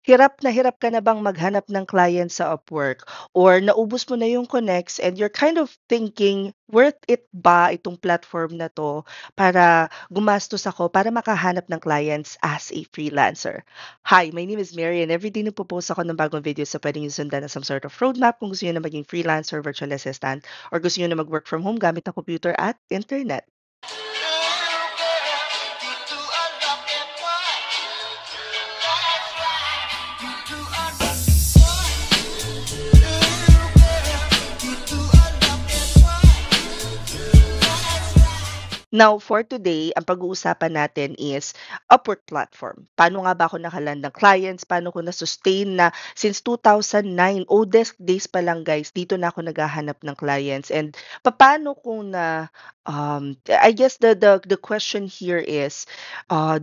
Hirap ka na bang maghanap ng client sa Upwork or naubos mo na yung connects and you're kind of thinking, worth it ba itong platform na 'to para gumastos ako para makahanap ng clients as a freelancer? Hi, my name is Mary and everyday nagpo-post ako ng bagong videos sa puwedeng niyo sundan na some sort of roadmap kung gusto niyo na maging freelancer, virtual assistant, or gusto niyo na mag-work from home gamit ang computer at internet. Now, for today, ang pag-uusapan natin is Upwork platform. Paano nga ba ako nakaland ng clients? Paano ko na-sustain na since 2009, oldest days pa lang guys, dito na ako naghahanap ng clients. And paano kung I guess the question here is,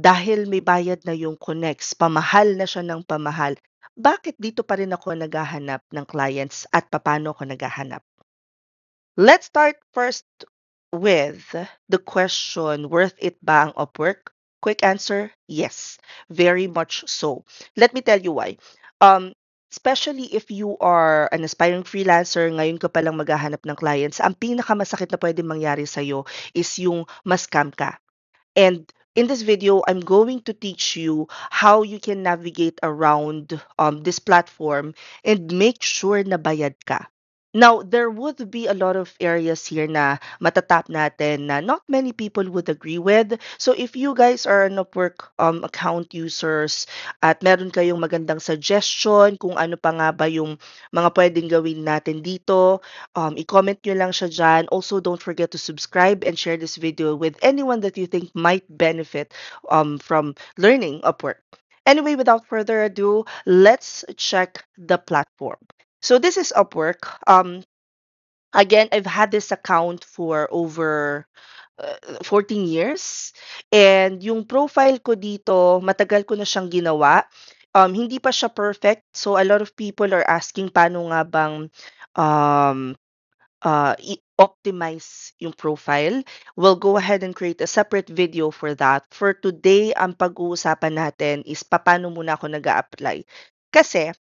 dahil may bayad na yung connects, pamahal na siya ng pamahal, bakit dito pa rin ako naghahanap ng clients at paano ako naghahanap? Let's start first with the question, worth it ba ang Upwork? Quick answer, yes. Very much so. Let me tell you why. Especially if you are an aspiring freelancer, ngayon ka palang maghahanap ng clients, ang pinakamasakit na pwede mangyari sa'yo is yung ma-scam ka. And in this video, I'm going to teach you how you can navigate around this platform and make sure na bayad ka. Now, there would be a lot of areas here na matatap natin na not many people would agree with. So if you guys are an Upwork account users at meron kayong magandang suggestion kung ano pa nga ba yung mga pwedeng gawin natin dito, i-comment nyo lang siya dyan. Also, don't forget to subscribe and share this video with anyone that you think might benefit from learning Upwork. Anyway, without further ado, let's check the platform. So this is Upwork. Again, I've had this account for over 14 years. And yung profile ko dito, matagal ko na siyang ginawa. Hindi pa siya perfect. So a lot of people are asking paano nga bang um, i-optimize yung profile. We'll go ahead and create a separate video for that. For today, ang pag-uusapan natin is paano muna ako nag apply. Kasi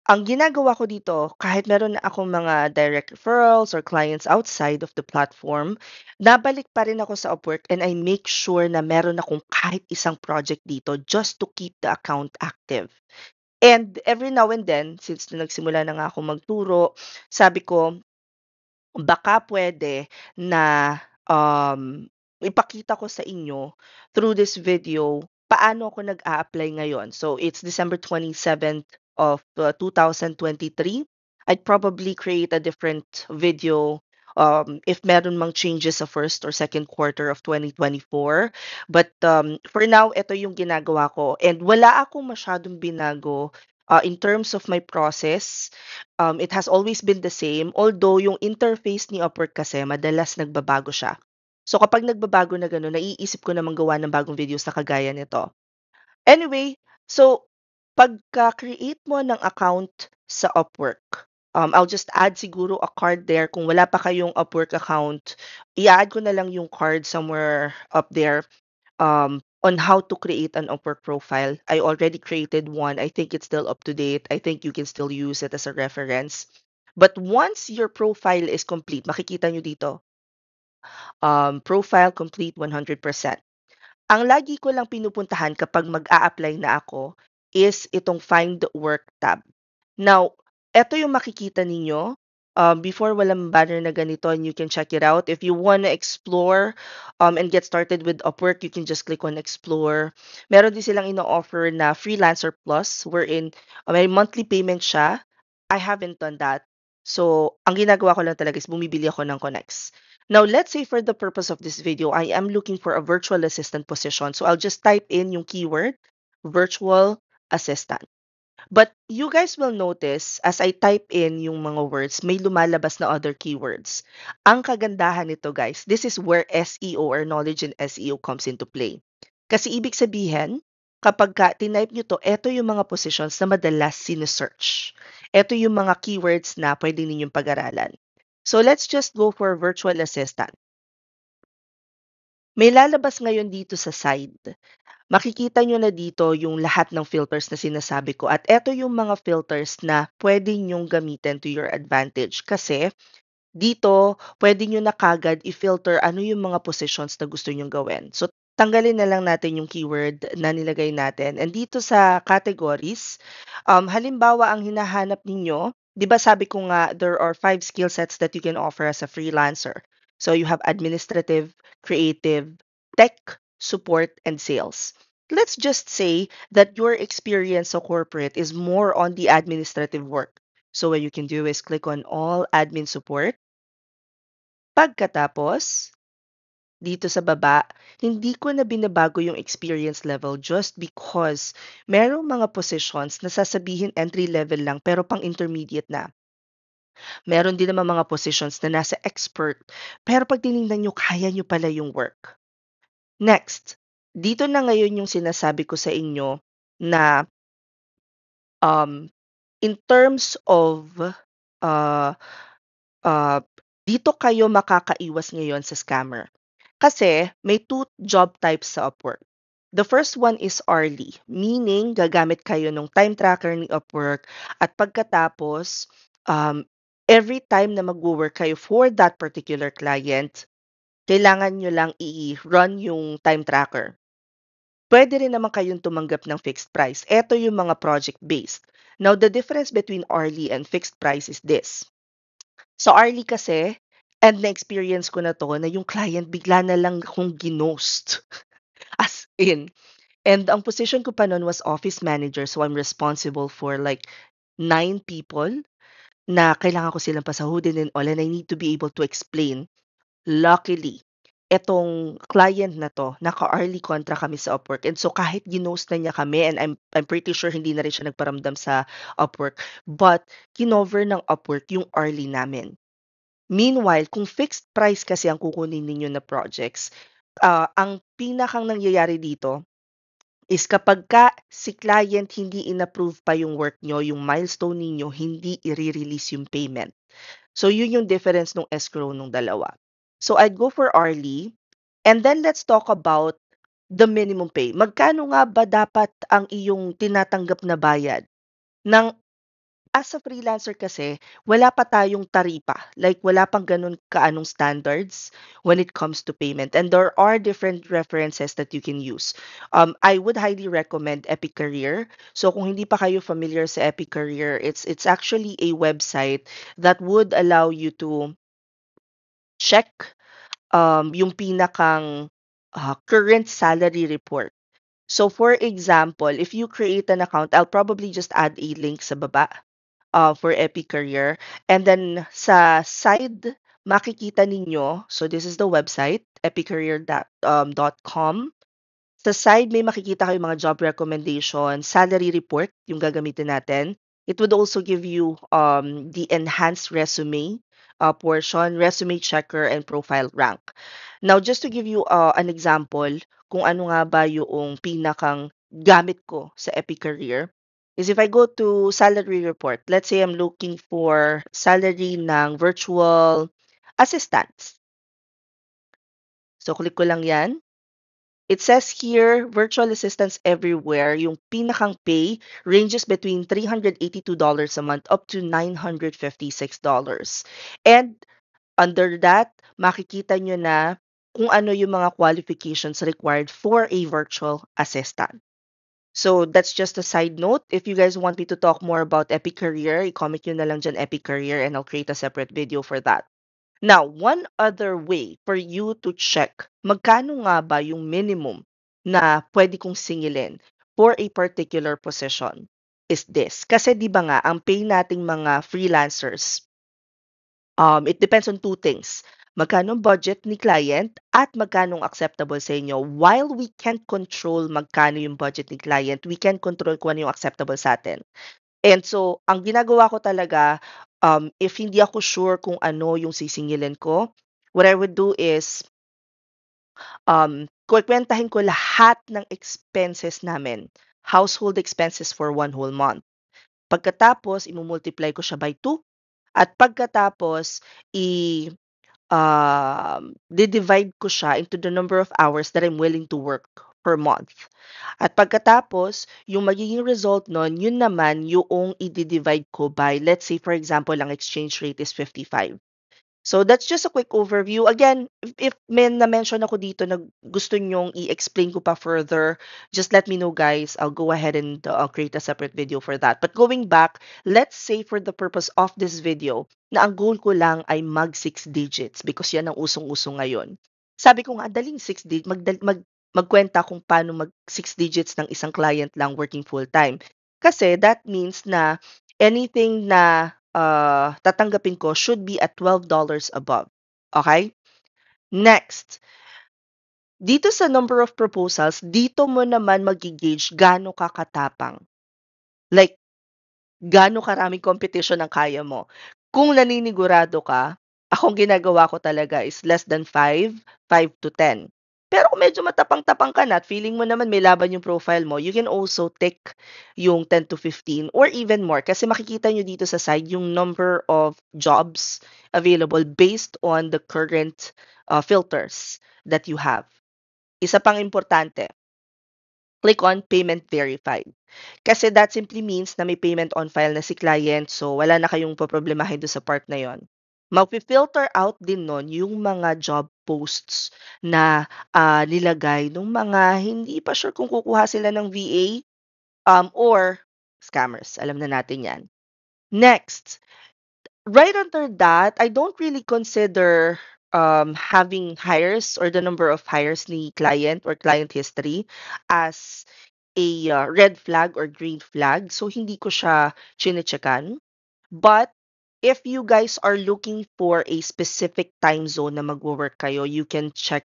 ang ginagawa ko dito, kahit meron na akong mga direct referrals or clients outside of the platform, nabalik pa rin ako sa Upwork and I make sure na meron akong kahit isang project dito just to keep the account active. And every now and then, since na nagsimula na nga ako magturo, sabi ko, baka puwede na, ipakita ko sa inyo through this video paano ako nag-a-apply ngayon. So, it's December 27th of 2023. I'd probably create a different video, if meron mang changes sa first or second quarter of 2024. But, for now, ito yung ginagawa ko and wala akong masyadong binago, in terms of my process. It has always been the same, although yung interface ni Upwork kasi madalas nagbabago siya. So kapag nagbabago na gano'n, naiisip ko namang gawa ng bagong videos na kagaya nito. Anyway, so pagka-create mo ng account sa Upwork, I'll just add siguro a card there. Kung wala pa kayong Upwork account, i-a-add ko na lang yung card somewhere up there on how to create an Upwork profile. I already created one. I think it's still up to date. I think you can still use it as a reference. But once your profile is complete, makikita nyo dito, profile complete 100%. Ang lagi ko lang pinupuntahan kapag mag-a-apply na ako is itong Find Work tab. Now, eto yung makikita ninyo. Before walang banner na ganito and you can check it out. If you want to explore and get started with Upwork, you can just click on Explore. Meron din silang ino-offer na Freelancer Plus wherein may monthly payment siya. I haven't done that. So, ang ginagawa ko lang talaga is bumibili ako ng connects. Now, let's say for the purpose of this video, I am looking for a virtual assistant position. So, I'll just type in yung keyword, virtual assistant. But you guys will notice as I type in yung mga words, may lumalabas na other keywords. Ang kagandahan nito guys, this is where SEO or knowledge in SEO comes into play. Kasi ibig sabihin, kapag tinype nyo to, eto yung mga positions na madalas sinesearch. Eto yung mga keywords na pwede ninyong pag-aralan. So let's just go for virtual assistant. May lalabas ngayon dito sa side. Makikita niyo na dito yung lahat ng filters na sinasabi ko at eto yung mga filters na puwede niyong gamitin to your advantage kasi dito puwede niyo na kaagad i-filter ano yung mga positions na gusto niyong gawin. So, tanggalin na lang natin yung keyword na nilagay natin and dito sa categories, halimbawa ang hinahanap ninyo, 'di ba sabi ko nga there are 5 skill sets that you can offer as a freelancer. So, you have administrative, creative, tech, support, and sales. Let's just say that your experience sa corporate is more on the administrative work. So, what you can do is click on all admin support. Pagkatapos, dito sa baba, hindi ko na binabago yung experience level just because merong mga positions na sasabihin entry level lang pero pang intermediate na. Meron din naman mga positions na nasa expert pero pag tinignan nyo, kaya nyo pala yung work. Next, dito na ngayon yung sinasabi ko sa inyo na um, in terms of uh, uh, dito kayo makakaiwas ngayon sa scammer. Kasi may two job types sa Upwork. The first one is hourly, meaning gagamit kayo ng time tracker ni Upwork at pagkatapos, every time na magwo-work kayo for that particular client, kailangan nyo lang i-run yung time tracker. Pwede rin naman kayong tumanggap ng fixed price. Ito yung mga project-based. Now, the difference between hourly and fixed price is this. Sa hourly kasi, and na-experience ko na 'to, na yung client bigla na lang akong ginost, as in. And ang position ko pa nun was office manager, so I'm responsible for like 9 people na kailangan ko silang pasahudin and all, and I need to be able to explain. Luckily, etong client na 'to, naka-hourly contract kami sa Upwork and so kahit ginost na niya kami and I'm pretty sure hindi na rin siya nagparamdam sa Upwork, but kinover ng Upwork yung hourly namin. Meanwhile, kung fixed price kasi ang kukunin ninyo na projects, ang pinakang nangyayari dito is kapagka si client hindi in-approve pa yung work nyo, yung milestone ninyo, hindi i-release yung payment. So, yun yung difference nung escrow nung dalawa. So, I'd go for hourly. And then let's talk about the minimum pay. Magkano nga ba dapat ang iyong tinatanggap na bayad ng as a freelancer kasi, wala pa tayong taripa. Like, wala pang ganun kaanong standards when it comes to payment. And there are different references that you can use. I would highly recommend Epic Career. So, kung hindi pa kayo familiar sa Epic Career, it's actually a website that would allow you to check yung pinakang current salary report. So, for example, if you create an account, I'll probably just add a link sa baba for Epic Career. And then sa side, makikita ninyo, so this is the website, epiccareer.com. Sa side, may makikita kayong mga job recommendation, salary report, yung gagamitin natin. It would also give you the enhanced resume portion, resume checker, and profile rank. Now, just to give you an example, kung ano nga ba yung pinakang gamit ko sa Epic Career, is if I go to salary report, let's say I'm looking for salary ng virtual assistants. So, click ko lang yan. It says here, virtual assistants everywhere, yung pinakang pay ranges between $382 a month up to $956. And under that, makikita nyo na kung ano yung mga qualifications required for a virtual assistant. So that's just a side note. If you guys want me to talk more about Epic Career, i-comment nyo na lang dyan Epic Career and I'll create a separate video for that. Now, one other way for you to check magkano nga ba yung minimum na pwede kong singilin for a particular position is this. Kasi di ba nga, ang pay nating mga freelancers, it depends on two things. Magkano ang budget ni client at magkano ang acceptable sa inyo. While we can't control magkano yung budget ni client, we can control kung ano yung acceptable sa atin. And so, ang ginagawa ko talaga, if hindi ako sure kung ano yung sisingilin ko, what I would do is, kukwentahin ko lahat ng expenses namin, household expenses for 1 whole month. Pagkatapos, imumultiply ko siya by 2. At pagkatapos, di-divide ko siya into the number of hours that I'm willing to work per month. At pagkatapos, yung magiging result nun, yun naman yung i-divide ko by, let's say for example, ang exchange rate is 55. So that's just a quick overview. Again, if may na-mention ako dito na gusto nyong i-explain ko pa further, just let me know guys. I'll go ahead and create a separate video for that. But going back, let's say for the purpose of this video, na ang goal ko lang ay mag 6 digits because yan ang usong-uso ngayon. Sabi ko nga, daling 6 digits, magkwenta kung paano mag 6 digits ng isang client lang working full-time. Kasi that means na anything na tatanggapin ko should be at $12 above. Okay? Next, dito sa number of proposals, dito mo naman magi-gauge gaano ka katapang. Like, gaano karaming competition ang kaya mo. Kung naninigurado ka, akong ginagawa ko talaga is less than 5, 5 to 10. Pero kung medyo matapang-tapang ka na at feeling mo naman may laban yung profile mo, you can also take yung 10 to 15 or even more. Kasi makikita nyo dito sa side yung number of jobs available based on the current filters that you have. Isa pang importante, click on Payment Verified. Kasi that simply means na may payment on file na si client, so wala na kayong poproblemahin doon sa part na yon. Magfi-filter out din nun yung mga job posts na nilagay ng mga hindi pa sure kung kukuha sila ng VA or scammers. Alam na natin yan. Next, right under that, I don't really consider having hires or the number of hires ni client or client history as a red flag or green flag. So, hindi ko siya chine-checkan. But, if you guys are looking for a specific time zone na magwo-work kayo, you can check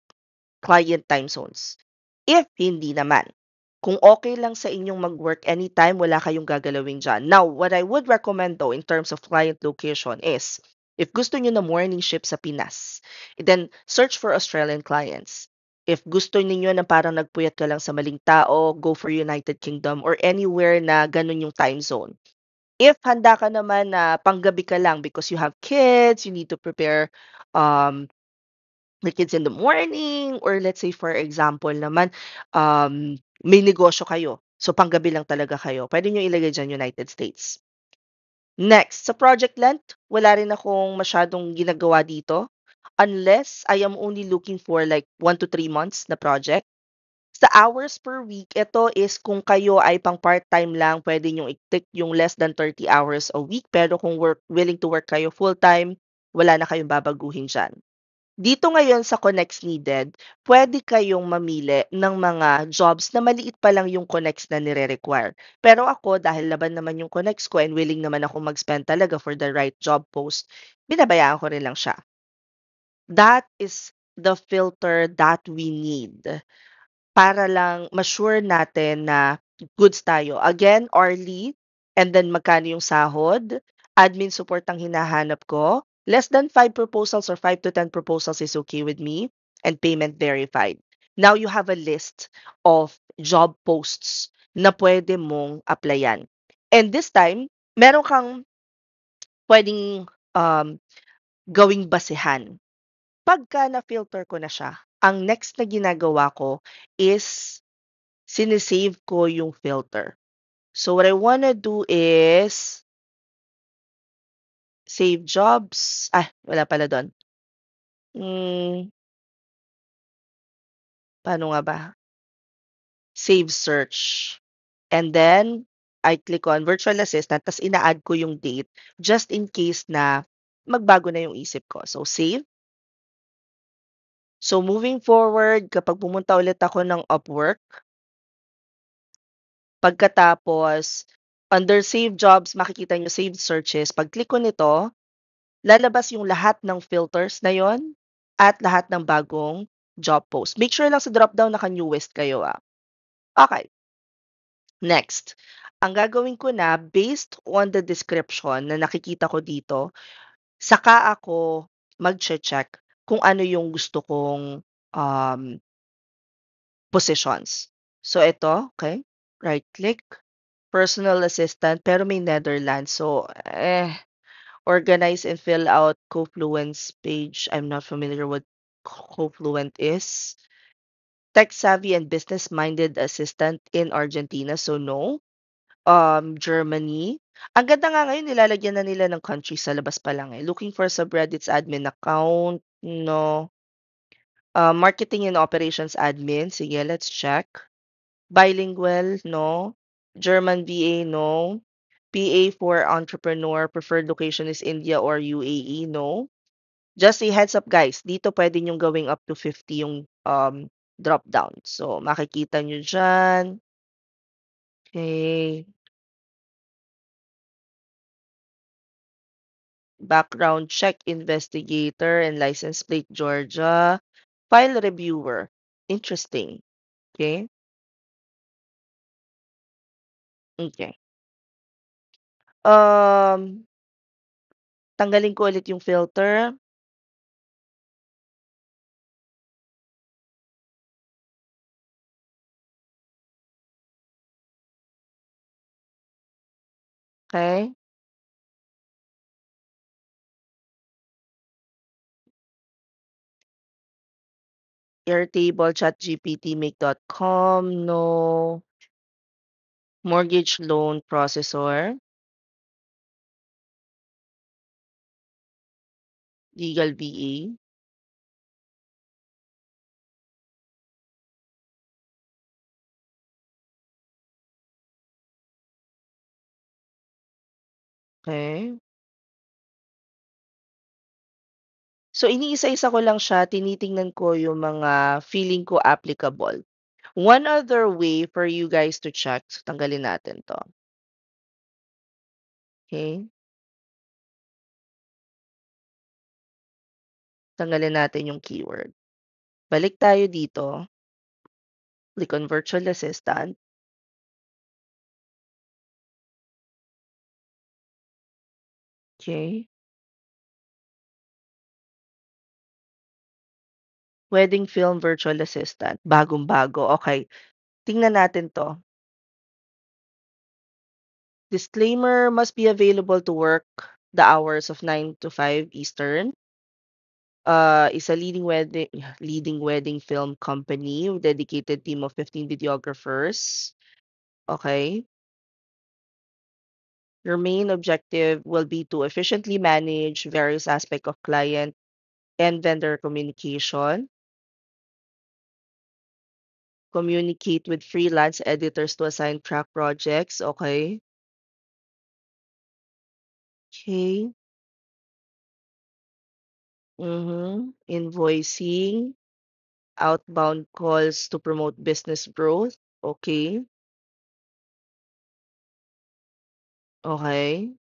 client time zones. If hindi naman, kung okay lang sa inyong mag-work anytime, wala kayong gagalawin dyan. Now, what I would recommend though in terms of client location is, if gusto nyo na morning shift sa Pinas, then search for Australian clients. If gusto niyo na parang nagpuyat ka lang sa maling tao, go for United Kingdom or anywhere na ganun yung time zone. If handa ka naman na panggabi ka lang because you have kids, you need to prepare um, the kids in the morning, or let's say for example naman, may negosyo kayo. So panggabi lang talaga kayo. Pwede nyo ilagay dyan United States. Next, sa project length, wala rin akong masyadong ginagawa dito unless I am only looking for like 1 to 3 months na project. Sa hours per week, ito is kung kayo ay pang part-time lang, pwede nyo i-tick yung less than 30 hours a week. Pero kung willing to work kayo full-time, wala na kayong babaguhin dyan. Dito ngayon sa connects needed, pwede kayong mamili ng mga jobs na maliit pa lang yung connects na nire-require. Pero ako, dahil laban naman yung connects ko and willing naman ako mag-spend talaga for the right job post, binabayaan ko rin lang siya. That is the filter that we need para lang ma-sure natin na goods tayo. Again, hourly, and then magkano yung sahod, admin support ang hinahanap ko, less than 5 proposals or 5 to 10 proposals is okay with me, and payment verified. Now you have a list of job posts na pwede mong applyan. And this time, meron kang pwedeng um, gawing basehan. Pagka na-filter ko na siya, ang next na ginagawa ko is sinisave ko yung filter. So what I wanna do is save jobs. Wala pala doon. Paano nga ba? Save search. And then, I click on virtual assistant, tapos ina-add ko yung date just in case na magbago na yung isip ko. So, save. So, moving forward, kapag pumunta ulit ako ng Upwork, pagkatapos, under save jobs, makikita nyo saved searches. Pag click ko nito, lalabas yung lahat ng filters na yon at lahat ng bagong job post. Make sure lang sa drop-down naka-newest kayo. Okay, next. Ang gagawin ko na, based on the description na nakikita ko dito, saka ako mag-check kung ano yung gusto kong um, positions. So, ito, okay, right-click, personal assistant, pero may Netherlands. So, organize and fill out Confluence page. I'm not familiar what Confluent is. Tech-savvy and business-minded assistant in Argentina, so no. Germany. Ang ganda nga ngayon nilalagyan na nila ng country sa labas pa lang, eh. Looking for subreddits admin account, no. Marketing and operations admin, sige, let's check. Bilingual, no. German VA, no. PA for entrepreneur, preferred location is India or UAE, no. Just a heads up guys, dito pwede niyong gawing up to 50 yung drop down. So makikita niyo diyan. Okay. Background check investigator and license plate Georgia. File reviewer. Interesting. Okay. Okay. Um, Tanggalin ko ulit yung filter. Okay. Airtable, ChatGPT, Make.com, no. Mortgage loan processor, legal VA. Okay. So iniisa-isa ko lang siya, tinitingnan ko yung mga feeling ko applicable. One other way for you guys to check, so tanggalin natin 'to, okay? Tanggalin natin yung keyword. Balik tayo dito, click on virtual assistant, okay? Wedding film virtual assistant, bagong-bago, okey. Tingnan natin 'to. Disclaimer, must be available to work the hours of 9 to 5 Eastern. Is a leading wedding film company with dedicated team of 15 videographers. Okay. Your main objective will be to efficiently manage various aspects of client and vendor communication, communicate with freelance editors to assign track projects. Okay. Okay. Invoicing, outbound calls to promote business growth. Okay. Okay.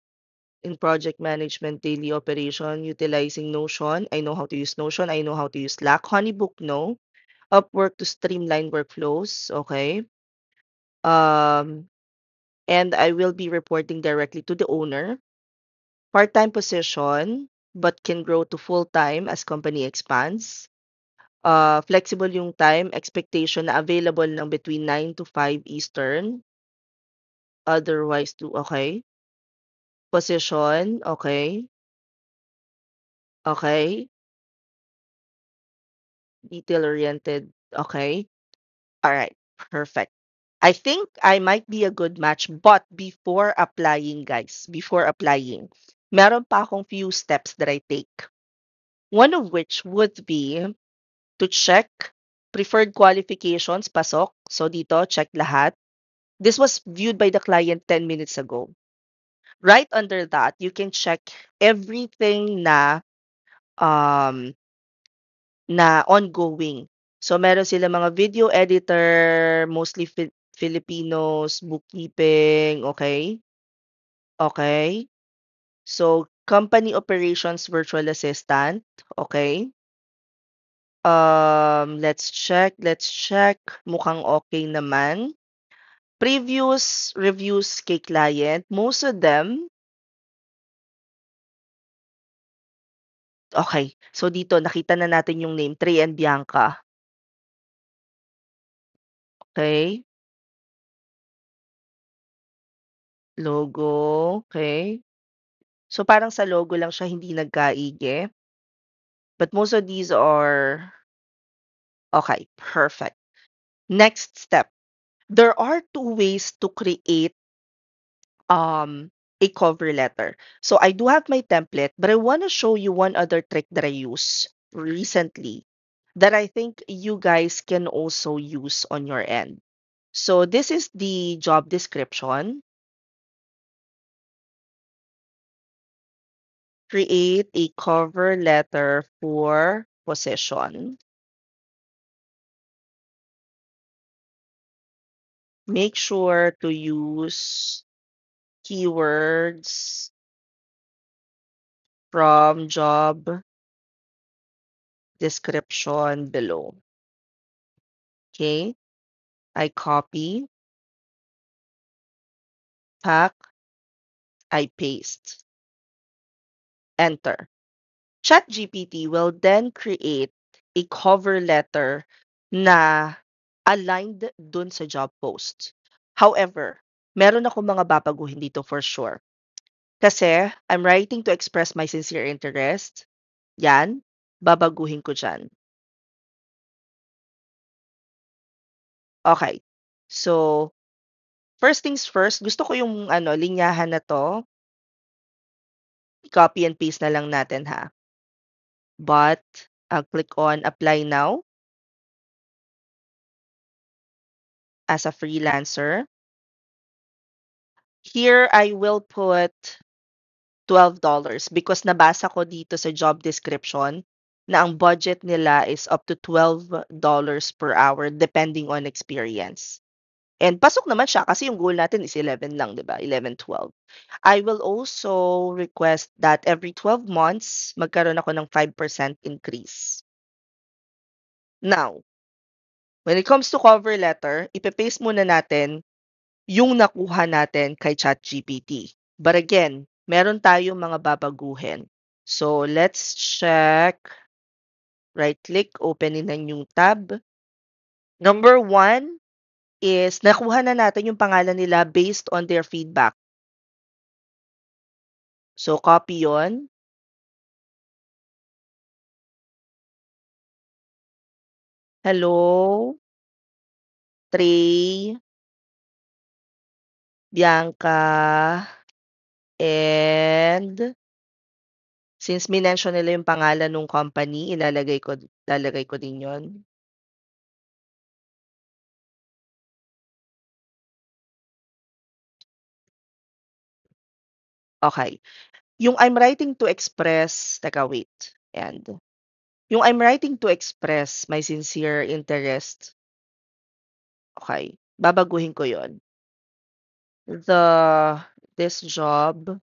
In project management, daily operation, utilizing Notion. I know how to use Notion. I know how to use Slack. Honeybook, no. Upwork to streamline workflows. Okay. Um, and I will be reporting directly to the owner. Part-time position, but can grow to full-time as company expands. Flexible yung time, expectation na available ng between 9 to 5 Eastern. Otherwise, to okay. Position, okay. Okay. Detail-oriented, okay. All right, perfect. I think I might be a good match, but before applying, guys, before applying, meron pa akong few steps that I take. One of which would be to check preferred qualifications, pasok. So dito, check lahat. This was viewed by the client 10 minutes ago. Right under that, you can check everything um, na ongoing. So meron sila mga video editor, mostly Filipinos, bookkeeping, okay? Okay. So company operations virtual assistant, okay? Let's check. Mukhang okay naman. Previous reviews kay client, most of them, okay. So dito nakita na natin yung name, Trey and Bianca. Okay. Logo, okay. So parang sa logo lang siya hindi nagkaigi. But most of these are okay, perfect. Next step. There are two ways to create um a cover letter. So I do have my template, but I want to show you one other trick that I use recently that I think you guys can also use on your end. So this is the job description. Create a cover letter for position. Make sure to use keywords from job description below. Okay, I copy, pack, I paste, enter. ChatGPT will then create a cover letter na aligned dun sa job post. However, meron ako mga babaguhin dito for sure. Kasi I'm writing to express my sincere interest. Yan, babaguhin ko dyan. Okay. So, first things first, gusto ko yung linyahan na to, copy and paste na lang natin ha. But, I'll click on apply now as a freelancer. Here, I will put $12 because nabasa ko dito sa job description na ang budget nila is up to $12 per hour depending on experience. And pasok naman siya kasi yung goal natin is 11 lang, 'di ba? 11, 12. I will also request that every 12 months magkaroon ako ng 5% increase. Now, when it comes to cover letter, ipe-paste muna natin yung nakuha natin kay ChatGPT. But again, meron tayong mga babaguhin. So, let's check. Right-click, open in a new tab. Number one is nakuha na natin yung pangalan nila based on their feedback. So, copy yon. Hello, Trey, Bianca, and since minention nila yung pangalan ng company, lalagay ko din yon. Okay. Yung I'm writing to express, teka wait, and yung I'm writing to express my sincere interest, okay, babaguhin ko yon. This job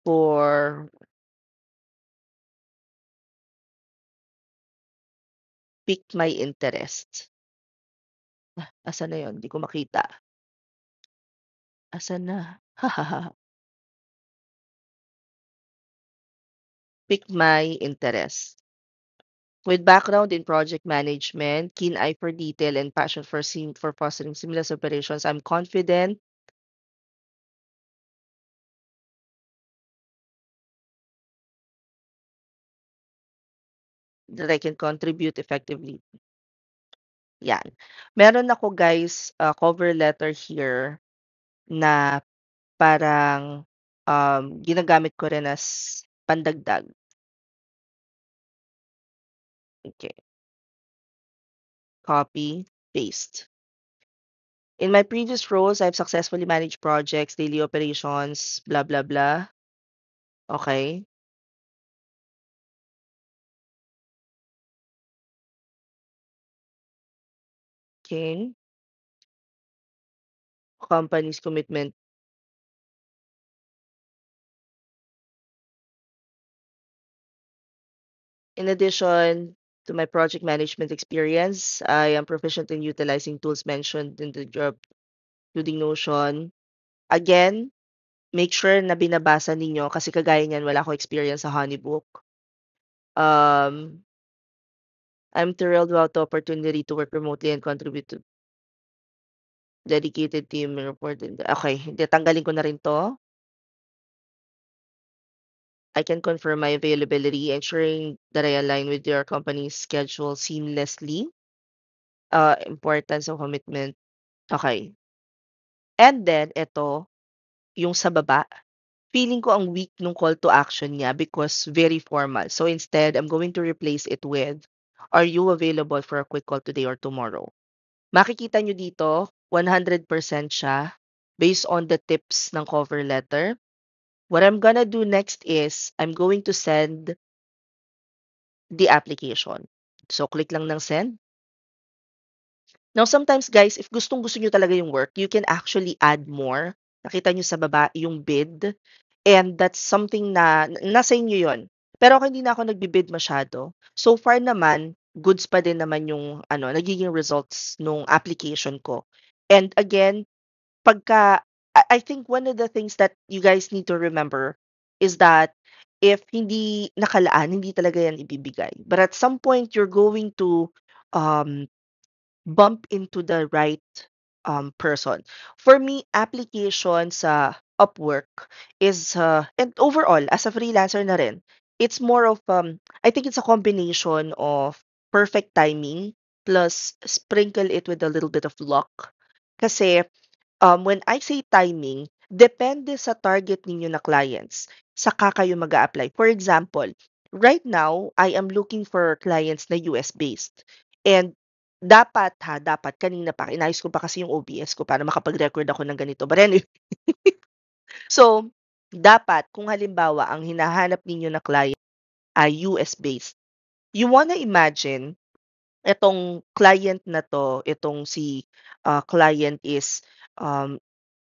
for piqued my interest. Asan na yon? Hindi ko makita. Asan na? Piqued my interest. With background in project management, keen eye for detail, and passion for fostering seamless operations, I'm confident that I can contribute effectively. Yan. Meron ako guys, cover letter here na parang ginagamit ko rin as pandagdag. Okay. Copy, paste. In my previous roles, I've successfully managed projects, daily operations, blah, blah, blah. Okay. Okay. Company's commitment. In addition to my project management experience, I am proficient in utilizing tools mentioned in the job, including Notion. Again, make sure na binabasa ninyo kasi kagaya niyan wala akong experience sa Honeybook. I'm thrilled about the opportunity to work remotely and contribute to dedicated team report. Okay, hindi tanggalin ko na rin 'to. I can confirm my availability, ensuring that I align with your company's schedule seamlessly. importance of commitment. Okay. And then eto, yung sa baba, feeling ko ang weak nung call to action niya because very formal. So instead, I'm going to replace it with, "Are you available for a quick call today or tomorrow?" Makikita nyo dito, 100% siya based on the tips ng cover letter. What I'm gonna do next is, I'm going to send the application. So click lang ng send. Now, sometimes guys, if gustong-gusto nyo talaga yung work, you can actually add more. Nakita nyo sa baba yung bid. And that's something na nasa inyo yun. Pero ako hindi na ako nagbi-bid masyado. So far naman, goods pa din naman yung nagiging results nung application ko. And again, pagka I think one of the things that you guys need to remember is that if hindi nakalaan, hindi talaga yan ibibigay. But at some point, you're going to um, bump into the right person. For me, application sa Upwork is, and overall, as a freelancer na rin, it's more of, I think it's a combination of perfect timing plus sprinkle it with a little bit of luck. Kasi when I say timing, depende sa target ninyo na clients, saka kayo mag apply. For example, right now, I am looking for clients na US-based. And dapat kanina pa, inayos ko pa kasi yung OBS ko para makapag-record ako ng ganito. But anyway, so, dapat kung halimbawa ang hinahanap ninyo na client ay US-based, you wanna imagine etong client na 'to, itong si, client is, um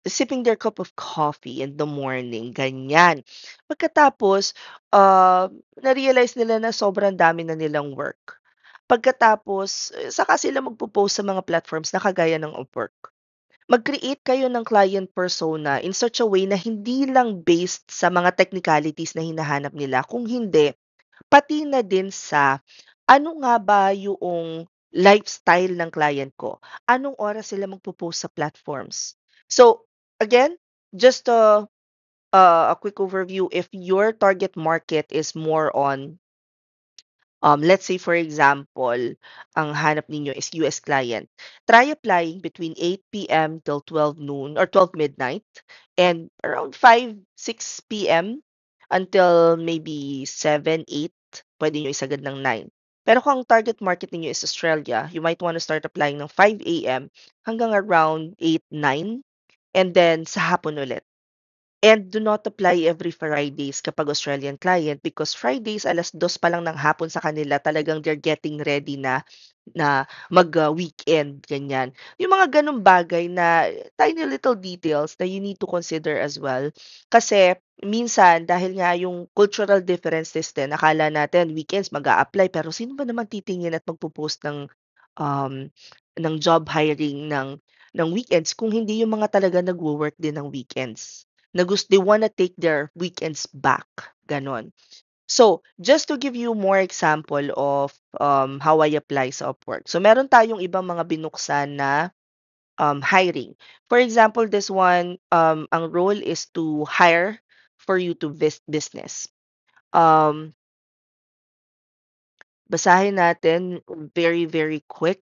sipping their cup of coffee in the morning, ganyan. Pagkatapos, na-realize nila na sobrang dami na nilang work. Pagkatapos, saka sila magpo-post sa mga platforms na kagaya ng Upwork. Mag-create kayo ng client persona in such a way na hindi lang based sa mga technicalities na hinahanap nila, kung hindi, pati na din sa ano nga ba yung lifestyle ng client ko? Anong oras sila magpo-post sa platforms? So, again, just a quick overview, if your target market is more on, let's say for example, ang hanap ninyo is US client, try applying between 8 p.m. till 12 noon or 12 midnight and around 5, 6 p.m. until maybe 7, 8, pwede nyo isagad ng 9. Pero kung ang target market ninyo is Australia, you might want to start applying ng 5 a.m. hanggang around 8, 9 and then sa hapon ulit. And do not apply every Fridays kapag Australian client because Fridays 2:00 pa lang ng hapon sa kanila talagang they're getting ready na na mag-weekend, ganyan. Yung mga gano'ng bagay na tiny little details na you need to consider as well. Kasi minsan dahil nga yung cultural differences din, akala natin weekends mag-a-apply pero sino ba naman titingin at magpo-post um, ng job hiring ng weekends kung hindi yung mga talaga nagwo-work din ng weekends na they wanna take their weekends back, gano'n. So, just to give you more example of how I apply sa Upwork. So, meron tayong ibang mga binuksan na hiring. For example, this one, ang role is to hire for you to business. Um, basahin natin very, very quick.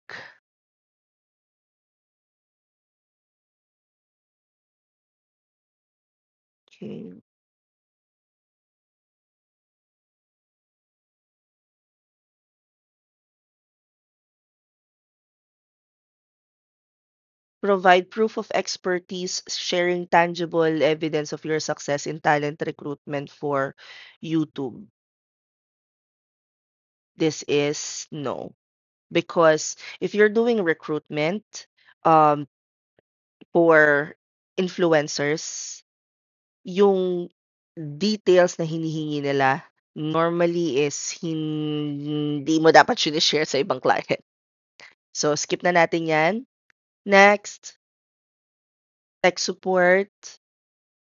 Okay. Provide proof of expertise, sharing tangible evidence of your success in talent recruitment for YouTube. This is no. Because if you're doing recruitment um, for influencers, yung details na hinihingi nila normally is hindi mo dapat share sa ibang client. So, skip na natin yan. Next, tech support,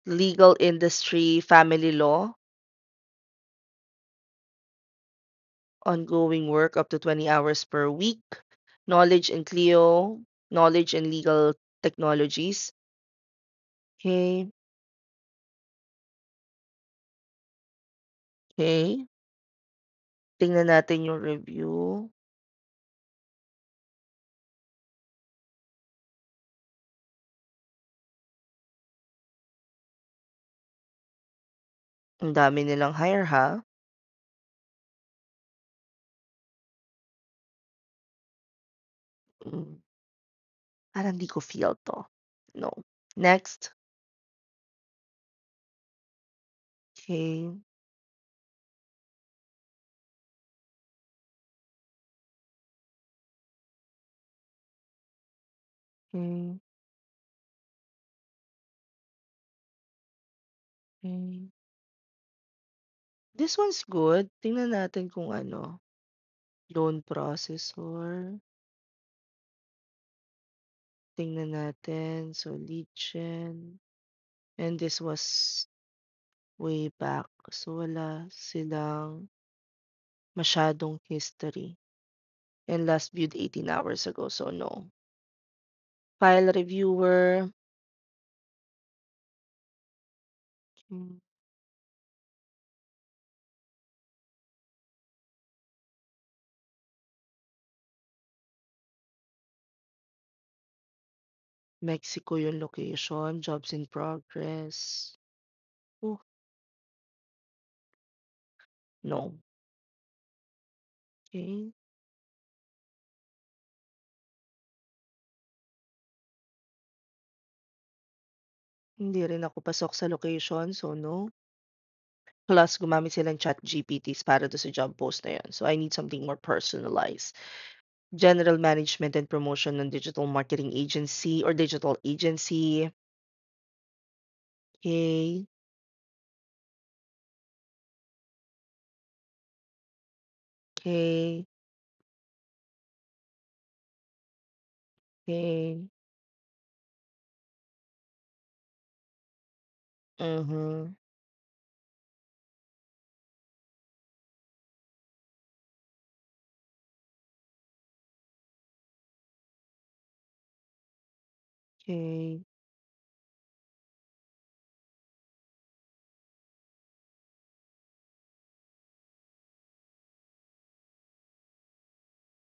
legal industry, family law, ongoing work up to 20 hours per week, knowledge in Clio, knowledge in legal technologies. Okay, okay. Tingnan natin yung review. Ang dami nilang hire, ha? Hmm, parang di ko feel 'to. No. Next. Okay. Hmm, hmm. This one's good. Tingnan natin kung ano, loan processor. Tingnan natin. So, lead gen. And this was way back. So, wala silang masyadong history. And last viewed 18 hours ago. So, no. File reviewer. Hmm, Mexico yung location. Jobs in progress. Oh, no. Okay. Hindi rin ako pasok sa location. So, no. Plus, gumamit silang ChatGPTs para do sa job post na yun. So, I need something more personalized. General management and promotion ng digital marketing agency or digital agency. Okay. Okay. Okay. Mhm. Okay.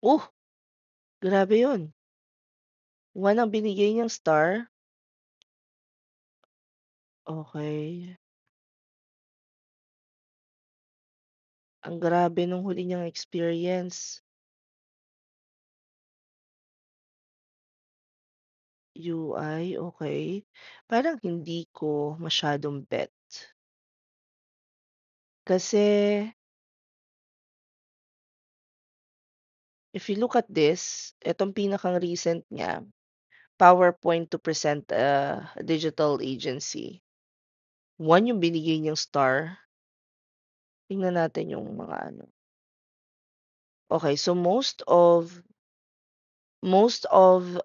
Oh, grabe yun. 1 ang binigay niyang star. Okay. Ang grabe nung huli niyang experience. UI, okay. Parang hindi ko masyadong bet. Kasi if you look at this, itong pinakang recent niya, PowerPoint to present a digital agency. 1 yung binigay niyang star. Tingnan natin yung mga ano. Okay, so most of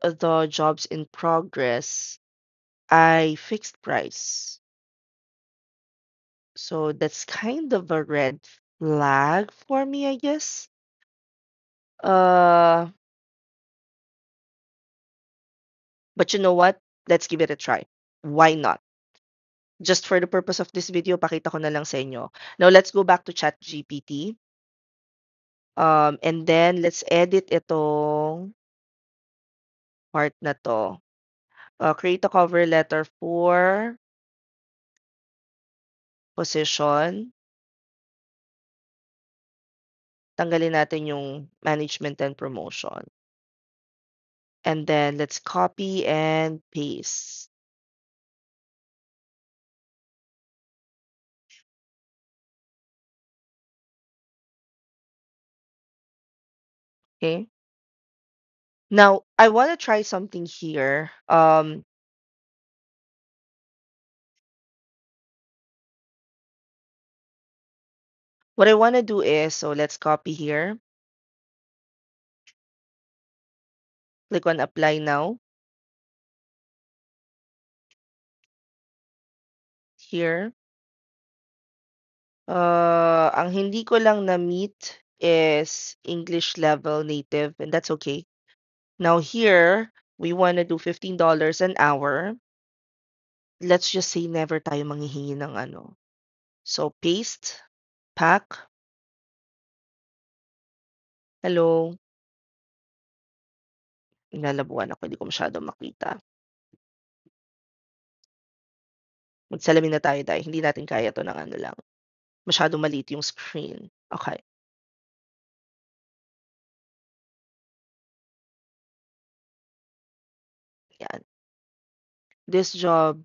the jobs in progress ay fixed price. So that's kind of a red flag for me, I guess. Uh, but you know what? Let's give it a try. Why not? Just for the purpose of this video, pakita ko na lang sa inyo. Now, let's go back to ChatGPT. And then, let's edit itong part na to. Create a cover letter for position. Tanggalin natin yung management and promotion. And then, let's copy and paste. Okay? Now, I want to try something here. What I want to do is, so let's copy here. Click on apply now. Here. Ang hindi ko lang na-meet is English level native, and that's okay. Now here, we want to do $15 an hour. Let's just say never tayo manghihingi ng ano. So, paste, pack. Hello. Nilalabuan ako, hindi ko masyadong makita. Magsalamin na tayo dahil hindi natin kaya 'to ng ano lang. Masyadong maliit yung screen. Okay, 'yan. This job,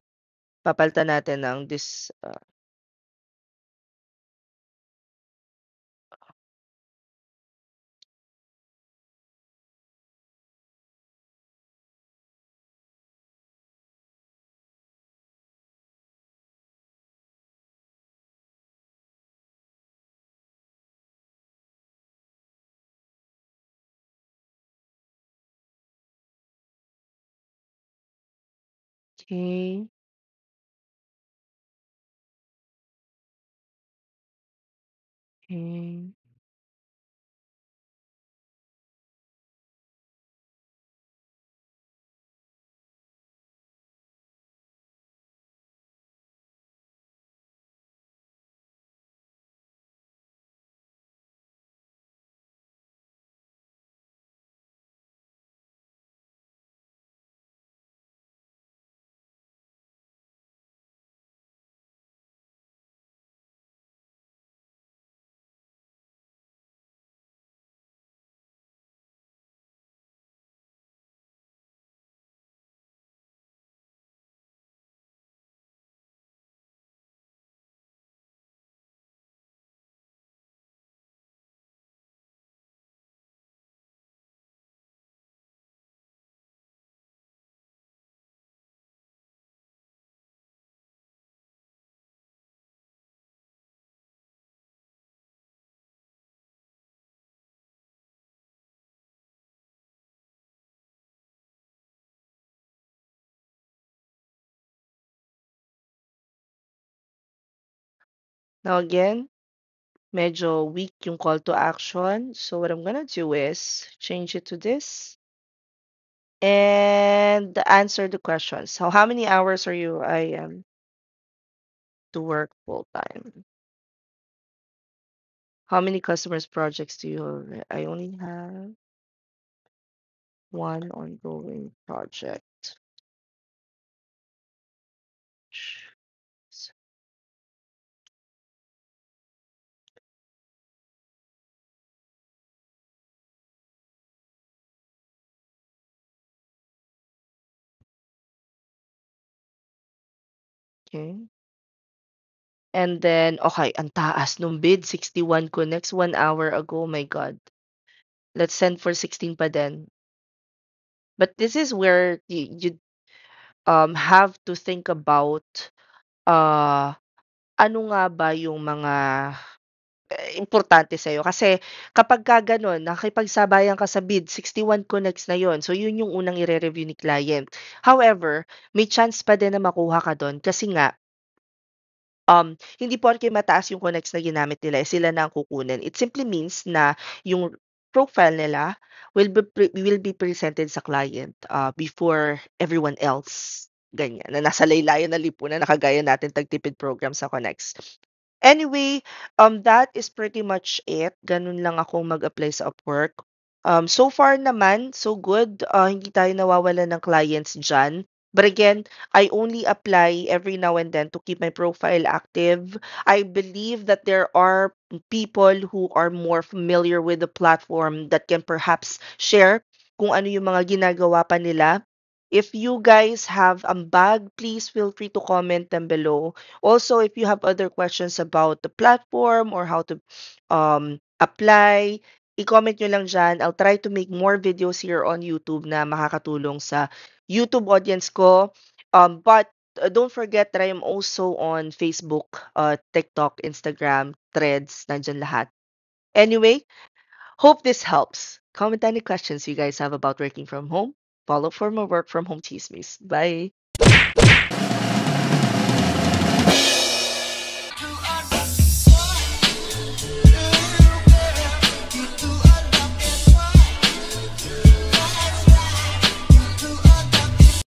papalitan natin ng this, okey, okey, Now again, medyo weak yung call to action. So what I'm gonna do is change it to this and answer the question. So how many hours are you I am to work full time? How many customers projects do you have? I only have one ongoing project. Okay. And then, okay, ang taas nung bid, 61 connects 1 hour ago. My God. Let's send for 16 pa din. But this is where you have to think about uh, ano nga ba yung mga importante sa'yo. Kasi kapagka gano'n, nakikipagsabayan ka sa bid, 61 connects na yon. So, yun yung unang ire-review ni client. However, may chance pa din na makuha ka do'n kasi nga, hindi porke mataas yung connects na ginamit nila, eh, sila na ang kukunin. It simply means na yung profile nila will be presented sa client, before everyone else, ganyan, na nasa laylayan ng lipunan na kagaya natin tagtipid program sa Connects. Anyway, that is pretty much it. Ganun lang akong mag-apply sa Upwork. So far naman, so good. Hindi tayo nawawalan ng clients diyan. But again, I only apply every now and then to keep my profile active. I believe that there are people who are more familiar with the platform that can perhaps share kung ano yung mga ginagawa pa nila. If you guys have bag, please feel free to comment them below. Also, if you have other questions about the platform or how to apply, i-comment nyo lang dyan. I'll try to make more videos here on YouTube na makakatulong sa YouTube audience ko. But don't forget that I am also on Facebook, TikTok, Instagram, Threads, nandyan lahat. Anyway, hope this helps. Comment any questions you guys have about working from home. Follow for more work from home chismes. Bye!